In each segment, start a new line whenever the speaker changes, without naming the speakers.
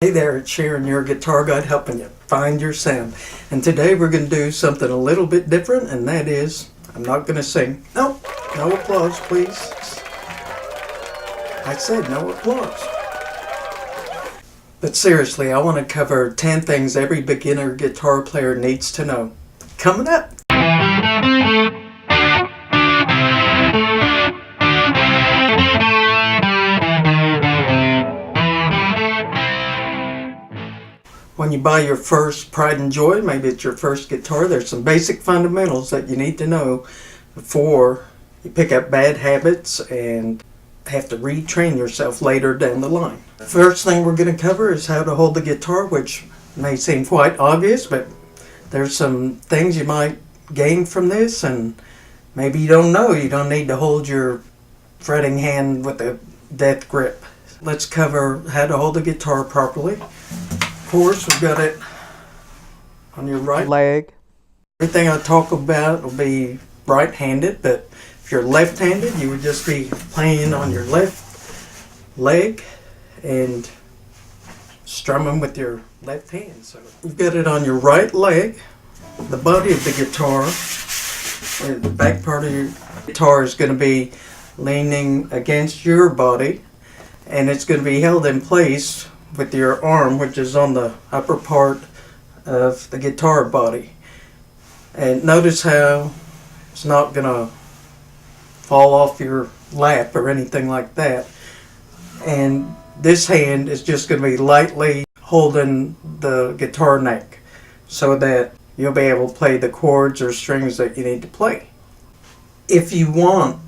Hey there, it's Sharon, your guitar guide, helping you find your sound. And today we're going to do something a little bit different, and that is, I'm not going to sing. No applause, please. I said no applause. But seriously, I want to cover 10 things every beginner guitar player needs to know. Coming up. When you buy your first pride and joy, maybe it's your first guitar, there's some basic fundamentals that you need to know before you pick up bad habits and have to retrain yourself later down the line. First thing we're going to cover is how to hold the guitar, which may seem quite obvious, but there's some things you might gain from this, and maybe you don't know. You don't need to hold your fretting hand with a death grip. Let's cover how to hold the guitar properly. Of course, we've got it on your right leg. Everything I talk about will be right-handed, but if you're left-handed, you would just be playing on your left leg and strumming with your left hand. So you've got it on your right leg. The body of the guitar, or the back part of your guitar, is going to be leaning against your body, and it's going to be held in place with your arm, which is on the upper part of the guitar body. And notice how it's not going to fall off your lap or anything like that. And this hand is just going to be lightly holding the guitar neck so that you'll be able to play the chords or strings that you need to play. If you want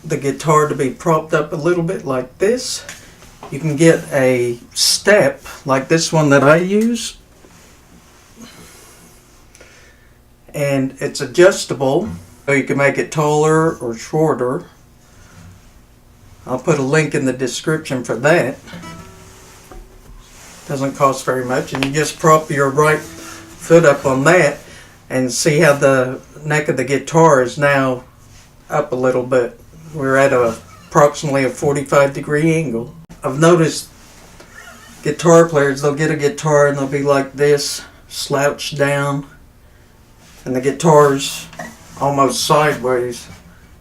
the guitar to be propped up a little bit like this, you can get a step like this one that I use, and it's adjustable, so you can make it taller or shorter. I'll put a link in the description for that. Doesn't cost very much, and you just prop your right foot up on that and see how the neck of the guitar is now up a little bit. We're at approximately a 45-degree angle. I've noticed guitar players, they'll get a guitar and they'll be like this, slouched down, and the guitar's almost sideways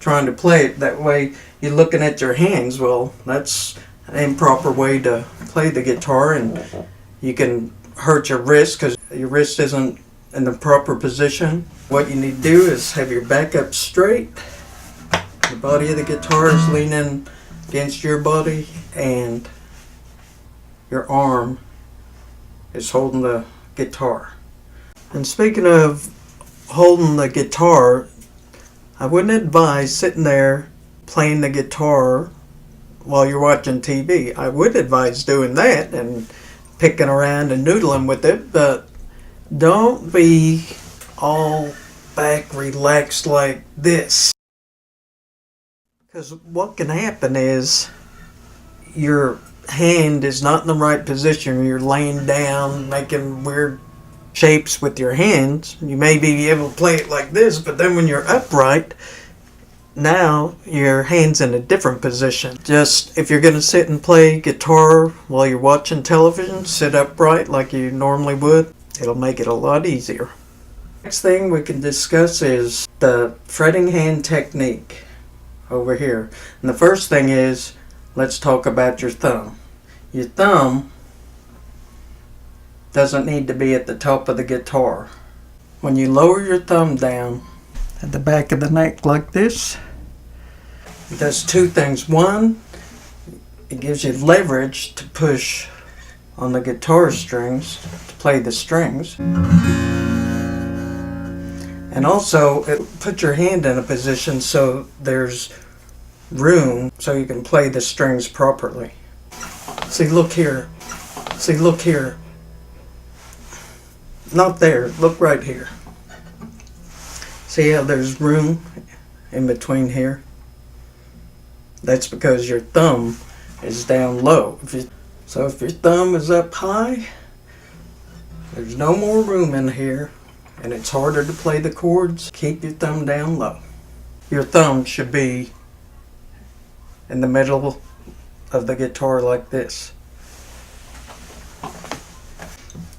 trying to play it. That way you're looking at your hands. Well, that's an improper way to play the guitar, and you can hurt your wrist because your wrist isn't in the proper position. What you need to do is have your back up straight, the body of the guitar is leaning against your body, and your arm is holding the guitar. And speaking of holding the guitar, I wouldn't advise sitting there playing the guitar while you're watching TV. I would advise doing that and picking around and noodling with it, but don't be all back relaxed like this. Because what can happen is your hand is not in the right position. You're laying down, making weird shapes with your hands. You may be able to play it like this, but then when you're upright, now your hand's in a different position. Just if you're going to sit and play guitar while you're watching television, sit upright like you normally would. It'll make it a lot easier. Next thing we can discuss is the fretting hand technique over here. And the first thing is, let's talk about your thumb. Your thumb doesn't need to be at the top of the guitar. When you lower your thumb down at the back of the neck like this, it does two things. One, it gives you leverage to push on the guitar strings to play the strings. And also, it puts your hand in a position so there's room so you can play the strings properly. See, look here. See, look here. Not there. Look right here. See how there's room in between here? That's because your thumb is down low. So if your thumb is up high, there's no more room in here, and it's harder to play the chords. Keep your thumb down low. Your thumb should be in the middle of the guitar like this.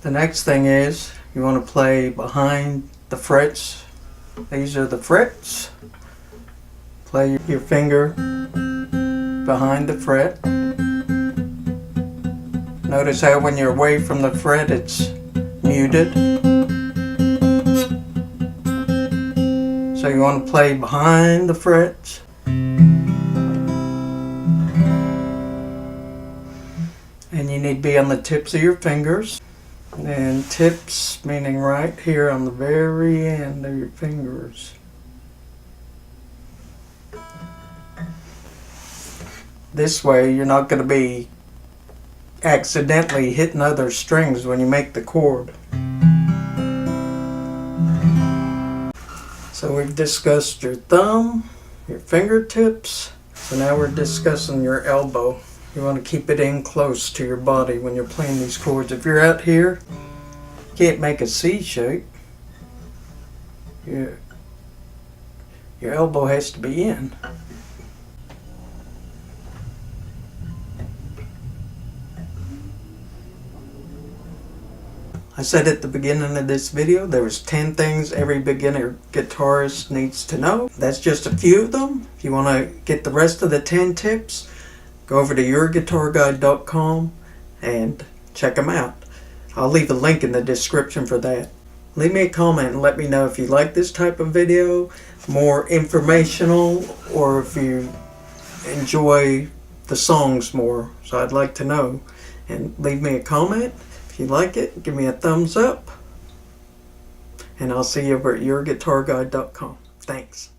The next thing is you want to play behind the frets. These are the frets. Play your finger behind the fret. Notice how when you're away from the fret it's muted. So you want to play behind the frets. And you need to be on the tips of your fingers. And tips meaning right here on the very end of your fingers. This way you're not going to be accidentally hitting other strings when you make the chord. So we've discussed your thumb, your fingertips. So now we're discussing your elbow. You want to keep it in close to your body when you're playing these chords. If you're out here, you can't make a C shape. Your elbow has to be in. I said at the beginning of this video there was 10 things every beginner guitarist needs to know. That's just a few of them. If you want to get the rest of the 10 tips, go over to YourGuitarGuide.com and check them out. I'll leave a link in the description for that. Leave me a comment and let me know if you like this type of video, more informational, or if you enjoy the songs more. So I'd like to know. And leave me a comment. If you like it, give me a thumbs up. And I'll see you over at YourGuitarGuide.com. Thanks.